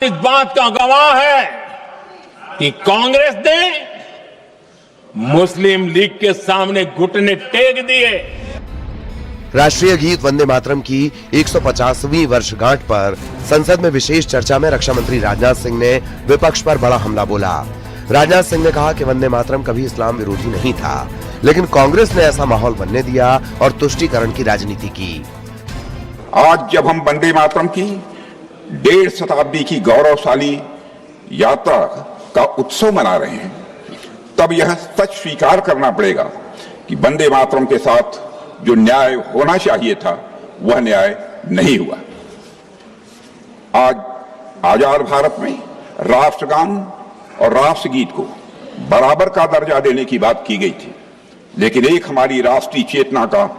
इस बात का गवाह है कि कांग्रेस ने मुस्लिम लीग के सामने घुटने टेक दिए। राष्ट्रीय गीत वंदे मातरम की 150वीं वर्षगांठ पर संसद में विशेष चर्चा में रक्षा मंत्री राजनाथ सिंह ने विपक्ष पर बड़ा हमला बोला। राजनाथ सिंह ने कहा कि वंदे मातरम कभी इस्लाम विरोधी नहीं था, लेकिन कांग्रेस ने ऐसा माहौल बनने दिया और तुष्टीकरण की राजनीति की। आज जब हम वंदे मातरम की 1.5 शताब्दी की गौरवशाली यात्रा का उत्सव मना रहे हैं, तब यह सच स्वीकार करना पड़ेगा कि वंदे मातरम के साथ जो न्याय होना चाहिए था वह न्याय नहीं हुआ। आज आजाद भारत में राष्ट्रगान और राष्ट्रगीत को बराबर का दर्जा देने की बात की गई थी, लेकिन एक हमारी राष्ट्रीय चेतना का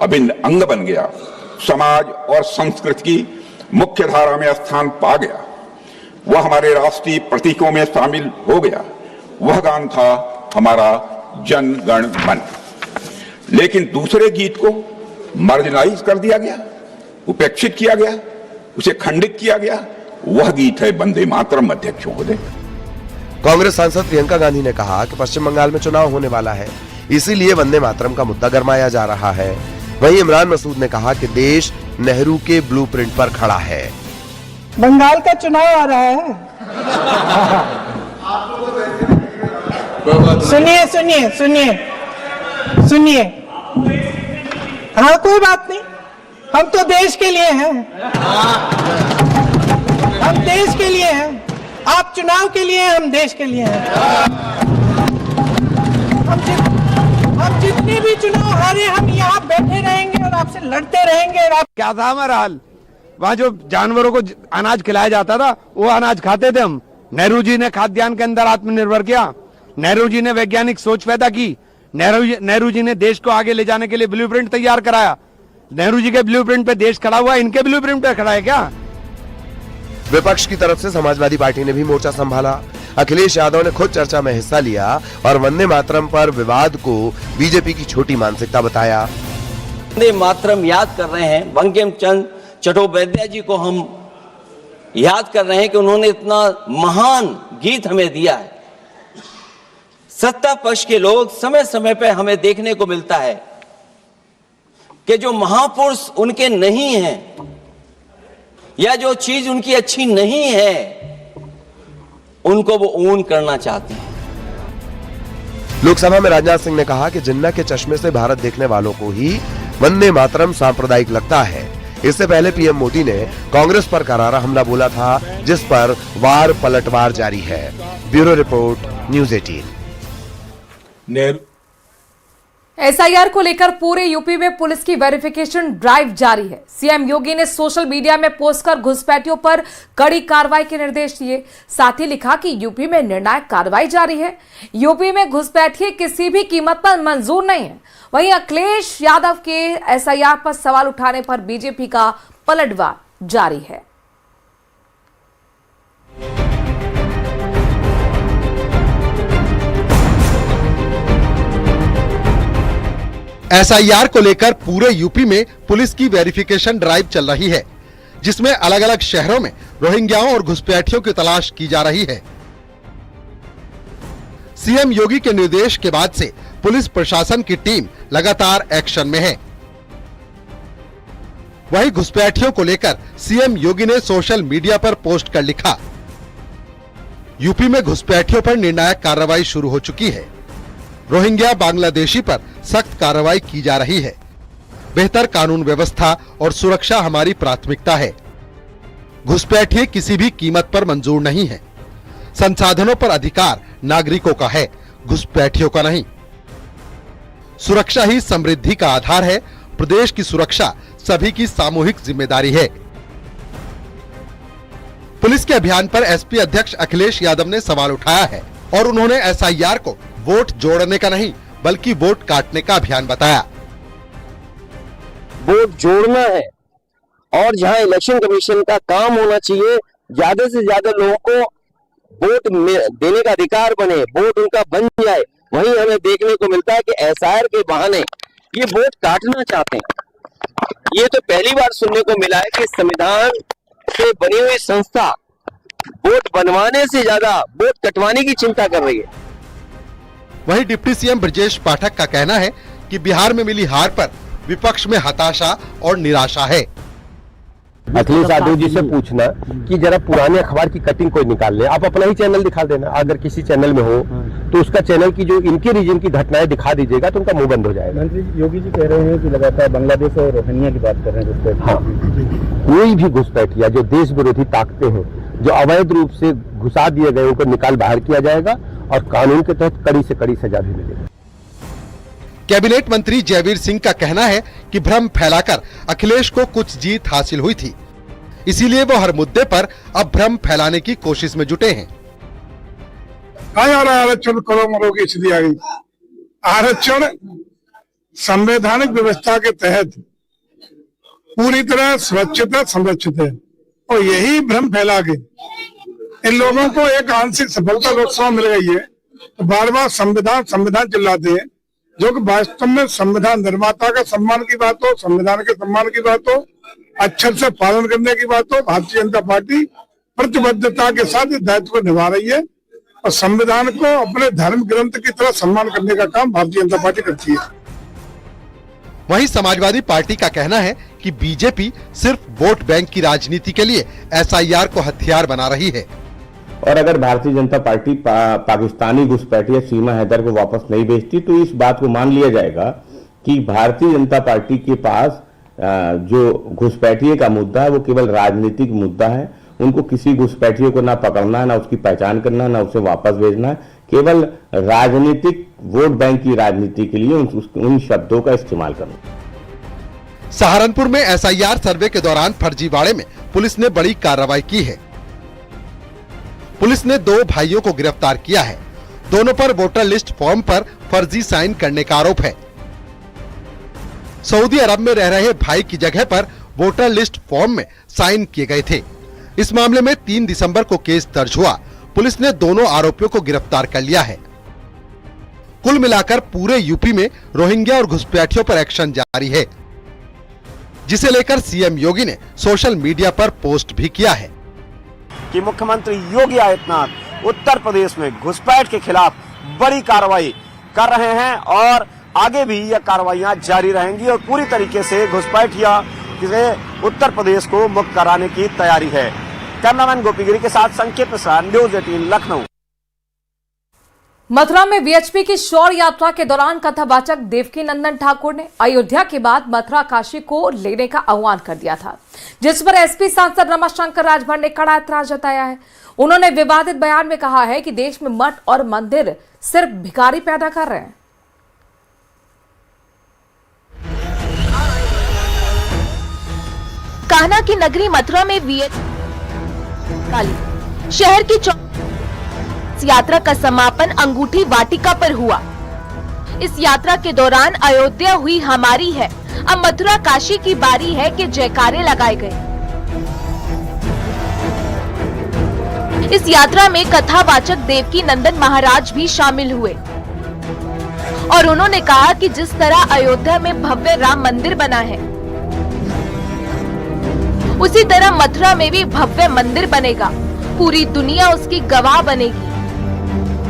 अभिन्न अंग बन गया, समाज और संस्कृति की मुख्य धारा में स्थान पा गया। वह हमारे राष्ट्रीय प्रतीकों में शामिल हो गया। वह गान था हमारा जन गण मन। लेकिन दूसरे गीत को मार्जिनलाइज कर दिया गया, उपेक्षित किया गया, उसे खंडित किया गया। वह गीत है वंदे मातरम। अध्यक्ष महोदय, कांग्रेस सांसद प्रियंका गांधी ने कहा कि पश्चिम बंगाल में चुनाव होने वाला है, इसीलिए वंदे मातरम का मुद्दा गरमाया जा रहा है। वहीं इमरान मसूद ने कहा कि देश नेहरू के ब्लूप्रिंट पर खड़ा है। बंगाल का चुनाव आ रहा है। सुनिए सुनिए सुनिए सुनिए, हाँ कोई बात नहीं, हम तो देश के लिए हैं, हम देश के लिए हैं। आप चुनाव के लिए, हम देश के लिए हैं। हम जितने भी चुनाव हारे, हम यहाँ बैठे रहेंगे और आपसे लड़ते रहेंगे। और आप क्या था हमारा हाल? वहाँ जो जानवरों को अनाज खिलाया जाता था, वो अनाज खाते थे हम। नेहरू जी ने खाद्यान्न के अंदर आत्मनिर्भर किया। नेहरू जी ने वैज्ञानिक सोच पैदा की। नेहरू जी ने देश को आगे ले जाने के लिए ब्लूप्रिंट तैयार कराया। नेहरू जी के ब्लूप्रिंट पे देश खड़ा हुआ, इनके ब्लूप्रिंट पे खड़ा है क्या? विपक्ष की तरफ से समाजवादी पार्टी ने भी मोर्चा संभाला। अखिलेश यादव ने खुद चर्चा में हिस्सा लिया और वंदे मातरम पर विवाद को बीजेपी की छोटी मानसिकता बताया। वंदे मातरम याद कर रहे हैं, बंकिम चंद्र चट्टोपाध्याय जी को हम याद कर रहे हैं कि उन्होंने इतना महान गीत हमें दिया है। सत्ता पक्ष के लोग समय समय पर हमें देखने को मिलता है कि जो महापुरुष उनके नहीं हैं या जो चीज उनकी अच्छी नहीं है, उनको वो ऊन करना चाहते हैं। लोकसभा में राजनाथ सिंह ने कहा कि जिन्ना के चश्मे से भारत देखने वालों को ही वंदे मातरम सांप्रदायिक लगता है। इससे पहले पीएम मोदी ने कांग्रेस पर करारा हमला बोला था, जिस पर वार पलटवार जारी है। Bureau report, news 18। एसआईआर को लेकर पूरे यूपी में पुलिस की वेरिफिकेशन ड्राइव जारी है। सीएम योगी ने सोशल मीडिया में पोस्ट कर घुसपैठियों पर कड़ी कार्रवाई के निर्देश दिए। साथ ही लिखा कि यूपी में निर्णायक कार्रवाई जारी है। यूपी में घुसपैठिए किसी भी कीमत पर मंजूर नहीं है। वहीं अखिलेश यादव के एसआईआर पर सवाल उठाने पर बीजेपी का पलटवार जारी है। एसआईआर को लेकर पूरे यूपी में पुलिस की वेरिफिकेशन ड्राइव चल रही है, जिसमें अलग अलग शहरों में रोहिंग्याओं और घुसपैठियों की तलाश की जा रही है। सीएम योगी के निर्देश के बाद से पुलिस प्रशासन की टीम लगातार एक्शन में है। वहीं घुसपैठियों को लेकर सीएम योगी ने सोशल मीडिया पर पोस्ट कर लिखा, यूपी में घुसपैठियों पर निर्णायक कार्रवाई शुरू हो चुकी है। रोहिंग्या बांग्लादेशी पर सख्त कार्रवाई की जा रही है। बेहतर कानून व्यवस्था और सुरक्षा हमारी प्राथमिकता है। घुसपैठिए किसी भी कीमत पर मंजूर नहीं है। संसाधनों पर अधिकार नागरिकों का है, घुसपैठियों का नहीं। सुरक्षा ही समृद्धि का आधार है। प्रदेश की सुरक्षा सभी की सामूहिक जिम्मेदारी है। पुलिस के अभियान पर एसपी अध्यक्ष अखिलेश यादव ने सवाल उठाया है और उन्होंने एसआईआर को वोट जोड़ने का नहीं बल्कि वोट काटने का अभियान बताया। वोट जोड़ना है और जहां इलेक्शन कमीशन का काम होना चाहिए, ज्यादा से ज्यादा लोगों को वोट देने का अधिकार बने, वोट उनका बन जाए, वहीं हमें देखने को मिलता है कि एसआईआर के बहाने ये वोट काटना चाहते हैं। ये तो पहली बार सुनने को मिला है कि संविधान से बनी हुई संस्था वोट बनवाने से ज्यादा वोट कटवाने की चिंता कर रही है। वहीं डिप्टी सीएम ब्रजेश पाठक का कहना है कि बिहार में मिली हार पर विपक्ष में हताशा और निराशा है। अखिलेश यादव जी से पूछना कि जरा पुराने अखबार की कटिंग कोई निकाल ले, आप अपना ही चैनल दिखा देना, अगर किसी चैनल में हो तो उसका चैनल की जो इनके रीजन की घटनाएं दिखा दीजिएगा तो उनका मुंह बंद हो जाएगा। मंत्री योगी जी कह रहे हैं कि लगातार बांग्लादेश और रोहिंग्या की बात कर रहे हैं। हाँ, कोई भी घुसपैठिया जो देश विरोधी ताकतें हैं, जो अवैध रूप से घुसा दिए गए, उनको निकाल बाहर किया जाएगा और कानून के तहत कड़ी से कड़ी सजा भी मिलेगी। कैबिनेट मंत्री जयवीर सिंह का कहना है कि भ्रम फैलाकर अखिलेश को कुछ जीत हासिल हुई थी, इसीलिए वो हर मुद्दे पर अब भ्रम फैलाने की कोशिश में जुटे हैं। आरक्षण करो मरोगे इसलिए आ गई। आरक्षण संवैधानिक व्यवस्था के तहत पूरी तरह सुरक्षित है, संरक्षित है, और यही भ्रम फैला के इन लोगों को एक आंशिक सफलता लोकसभा मिल गई है। तो बार बार संविधान संविधान चिल्लाते हैं, जो कि वास्तव में संविधान निर्माता का सम्मान की बात हो, संविधान के सम्मान की बात हो, अक्षर से पालन करने की बात हो। भारतीय जनता पार्टी प्रतिबद्धता के साथ इस दायित्व को निभा रही है और संविधान को अपने धर्म ग्रंथ की तरह सम्मान करने का काम भारतीय जनता पार्टी करती है। वहीं समाजवादी पार्टी का कहना है कि बीजेपी सिर्फ वोट बैंक की राजनीति के लिए एसआईआर को हथियार बना रही है। और अगर भारतीय जनता पार्टी पाकिस्तानी घुसपैठिया सीमा हैदर को वापस नहीं भेजती तो इस बात को मान लिया जाएगा कि भारतीय जनता पार्टी के पास जो घुसपैठिए का मुद्दा है वो केवल राजनीतिक मुद्दा है। उनको किसी घुसपैठिए को ना पकड़ना है, ना उसकी पहचान करना है, ना उसे वापस भेजना है। केवल राजनीतिक वोट बैंक की राजनीति के लिए उन शब्दों का इस्तेमाल करना। सहारनपुर में एसआईआर सर्वे के दौरान फर्जीवाड़े में पुलिस ने बड़ी कार्रवाई की है। पुलिस ने 2 भाइयों को गिरफ्तार किया है। दोनों पर वोटर लिस्ट फॉर्म पर फर्जी साइन करने का आरोप है। सऊदी अरब में रह रहे भाई की जगह पर वोटर लिस्ट फॉर्म में साइन किए गए थे। इस मामले में 3 दिसंबर को केस दर्ज हुआ। पुलिस ने दोनों आरोपियों को गिरफ्तार कर लिया है। कुल मिलाकर पूरे यूपी में रोहिंग्या और घुसपैठियों पर एक्शन जारी है, जिसे लेकर सीएम योगी ने सोशल मीडिया पर पोस्ट भी किया है कि मुख्यमंत्री योगी आदित्यनाथ उत्तर प्रदेश में घुसपैठ के खिलाफ बड़ी कार्रवाई कर रहे हैं और आगे भी यह कार्रवाइयां जारी रहेंगी और पूरी तरीके से घुसपैठिया से उत्तर प्रदेश को मुक्त कराने की तैयारी है। कैमरामैन गोपीगिरी के साथ संकेत प्रसाद, न्यूज़ 18 लखनऊ। मथुरा में वीएचपी की शौर्य यात्रा के दौरान कथावाचक देवकीनंदन ठाकुर ने अयोध्या के बाद मथुरा काशी को लेने का आह्वान कर दिया था, जिस पर एसपी सांसद रमाशंकर राजभर ने कड़ा ऐतराज जताया है। उन्होंने विवादित बयान में कहा है कि देश में मठ और मंदिर सिर्फ भिखारी पैदा कर रहे हैं। कान्हा की नगरी मथुरा में काली शहर की यात्रा का समापन अंगूठी वाटिका पर हुआ। इस यात्रा के दौरान अयोध्या हुई हमारी है, अब मथुरा काशी की बारी है कि जयकारे लगाए गए। इस यात्रा में कथावाचक देवकीनंदन महाराज भी शामिल हुए और उन्होंने कहा कि जिस तरह अयोध्या में भव्य राम मंदिर बना है, उसी तरह मथुरा में भी भव्य मंदिर बनेगा। पूरी दुनिया उसकी गवाह बनेगी।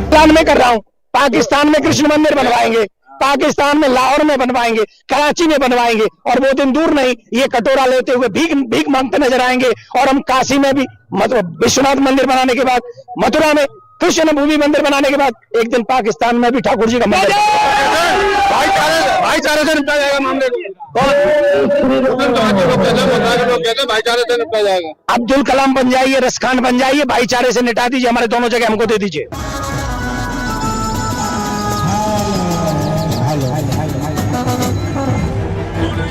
प्लान में कर रहा हूँ, पाकिस्तान में कृष्ण मंदिर बनवाएंगे, पाकिस्तान में लाहौर में बनवाएंगे, कराची में बनवाएंगे और वो दिन दूर नहीं, ये कटोरा लेते हुए भीख मांगते नजर आएंगे। और हम काशी में भी मतलब विश्वनाथ मंदिर बनाने के बाद, मथुरा में कृष्ण भूमि मंदिर बनाने के बाद एक दिन पाकिस्तान में भी ठाकुर जी का मंदिर। भाईचारे से निपटा जाएगा मामले को। भाईचारे से निपटा जाएगा। अब्दुल कलाम बन जाइए, रसखान बन जाइए, भाईचारे से निपटा दीजिए, हमारे दोनों जगह हमको दे दीजिए।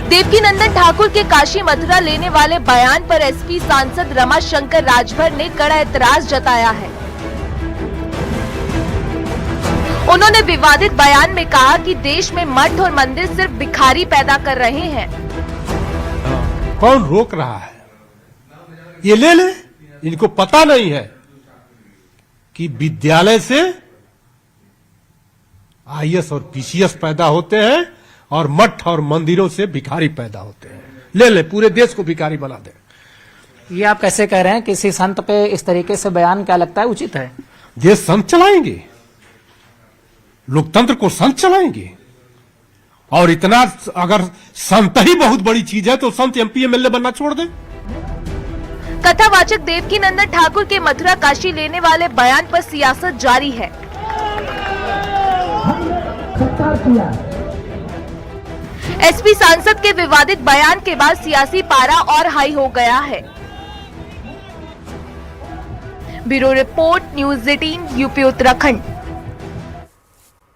देवकीनंदन ठाकुर के काशी मथुरा लेने वाले बयान पर एसपी सांसद रमाशंकर राजभर ने कड़ा ऐतराज जताया है। उन्होंने विवादित बयान में कहा कि देश में मठ और मंदिर सिर्फ भिखारी पैदा कर रहे हैं। कौन रोक रहा है? ये ले ले, इनको पता नहीं है कि विद्यालय से आईएएस और पीसीएस पैदा होते हैं और मठ और मंदिरों से भिखारी पैदा होते हैं। ले ले, पूरे देश को भिखारी बना दे। ये आप कैसे कह रहे हैं? किसी संत पे इस तरीके से बयान क्या लगता है उचित है? देश संत चलाएंगे, लोकतंत्र को संत चलाएंगे। और इतना अगर संत ही बहुत बड़ी चीज है तो संत एमपी एमएलए बनना छोड़ दे। कथावाचक देवकी नंदन ठाकुर के मथुरा काशी लेने वाले बयान पर सियासत जारी है। एसपी सांसद के विवादित बयान के बाद सियासी पारा और हाई हो गया है। Bureau report, news 18 UP Uttarakhand.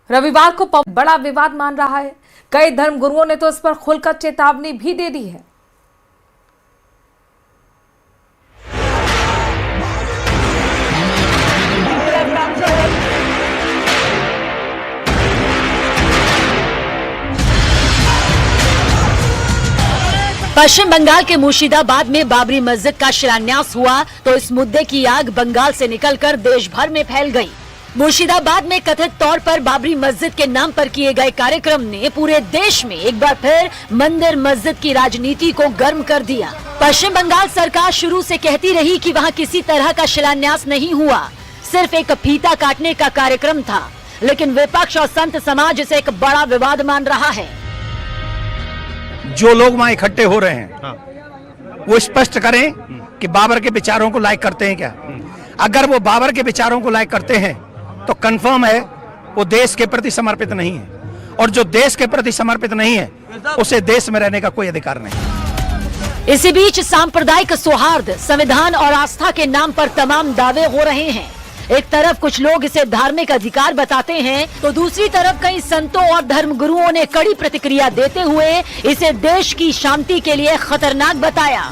रविवार को बड़ा विवाद मान रहा है। कई धर्मगुरुओं ने तो इस पर खुलकर चेतावनी भी दे दी है। पश्चिम बंगाल के मुर्शिदाबाद में बाबरी मस्जिद का शिलान्यास हुआ तो इस मुद्दे की आग बंगाल से निकलकर देश भर में फैल गई। मुर्शिदाबाद में कथित तौर पर बाबरी मस्जिद के नाम पर किए गए कार्यक्रम ने पूरे देश में एक बार फिर मंदिर मस्जिद की राजनीति को गर्म कर दिया। पश्चिम बंगाल सरकार शुरू से कहती रही कि वहां किसी तरह का शिलान्यास नहीं हुआ, सिर्फ एक फीता काटने का कार्यक्रम था, लेकिन विपक्ष और संत समाज इसे एक बड़ा विवाद मान रहा है। जो लोग वहां इकट्ठे हो रहे हैं वो स्पष्ट करें कि बाबर के विचारों को लाइक करते हैं क्या। अगर वो बाबर के विचारों को लाइक करते हैं तो कंफर्म है वो देश के प्रति समर्पित नहीं है, और जो देश के प्रति समर्पित नहीं है उसे देश में रहने का कोई अधिकार नहीं। इसी बीच सांप्रदायिक सौहार्द, संविधान और आस्था के नाम पर तमाम दावे हो रहे हैं। एक तरफ कुछ लोग इसे धार्मिक अधिकार बताते हैं तो दूसरी तरफ कई संतों और धर्मगुरुओं ने कड़ी प्रतिक्रिया देते हुए इसे देश की शांति के लिए खतरनाक बताया।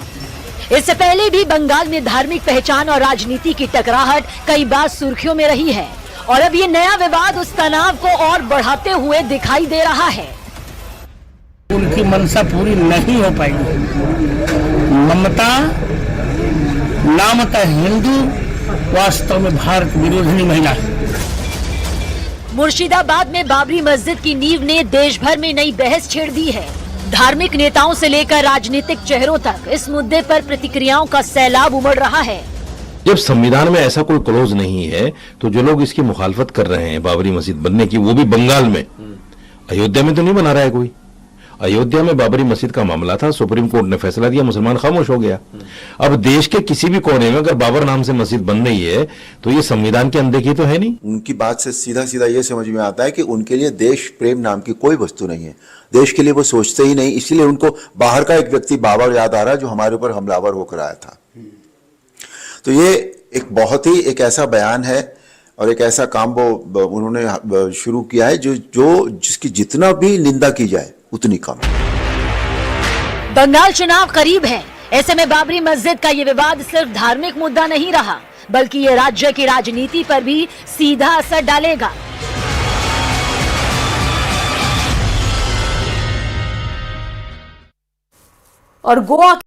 इससे पहले भी बंगाल में धार्मिक पहचान और राजनीति की टकराहट कई बार सुर्खियों में रही है, और अब ये नया विवाद उस तनाव को और बढ़ाते हुए दिखाई दे रहा है। उनकी मंशा पूरी नहीं हो पाएगी। ममता नामता हिंदू, वास्तव में भारत विरोधी महिला है। मुर्शिदाबाद में बाबरी मस्जिद की नींव ने देश भर में नई बहस छेड़ दी है। धार्मिक नेताओं से लेकर राजनीतिक चेहरों तक इस मुद्दे पर प्रतिक्रियाओं का सैलाब उमड़ रहा है। जब संविधान में ऐसा कोई क्लोज नहीं है तो जो लोग इसकी मुखालफत कर रहे हैं बाबरी मस्जिद बनने की, वो भी बंगाल में, अयोध्या में तो नहीं बना रहा है कोई। अयोध्या में बाबरी मस्जिद का मामला था, सुप्रीम कोर्ट ने फैसला दिया, मुसलमान खामोश हो गया। अब देश के किसी भी कोने में अगर बाबर नाम से मस्जिद बन रही है तो ये संविधान की अनदेखी तो है नहीं। उनकी बात से सीधा सीधा ये समझ में आता है कि उनके लिए देश प्रेम नाम की कोई वस्तु नहीं है। देश के लिए वो सोचते ही नहीं, इसलिए उनको बाहर का एक व्यक्ति बाबर याद आ रहा है जो हमारे ऊपर हमलावर होकर आया था। तो ये एक बहुत ही एक ऐसा बयान है और एक ऐसा काम वो उन्होंने शुरू किया है जो जिसकी जितना भी निंदा की जाए उतनी कम। बंगाल चुनाव करीब है, ऐसे में बाबरी मस्जिद का ये विवाद सिर्फ धार्मिक मुद्दा नहीं रहा, बल्कि ये राज्य की राजनीति पर भी सीधा असर डालेगा। और गोवा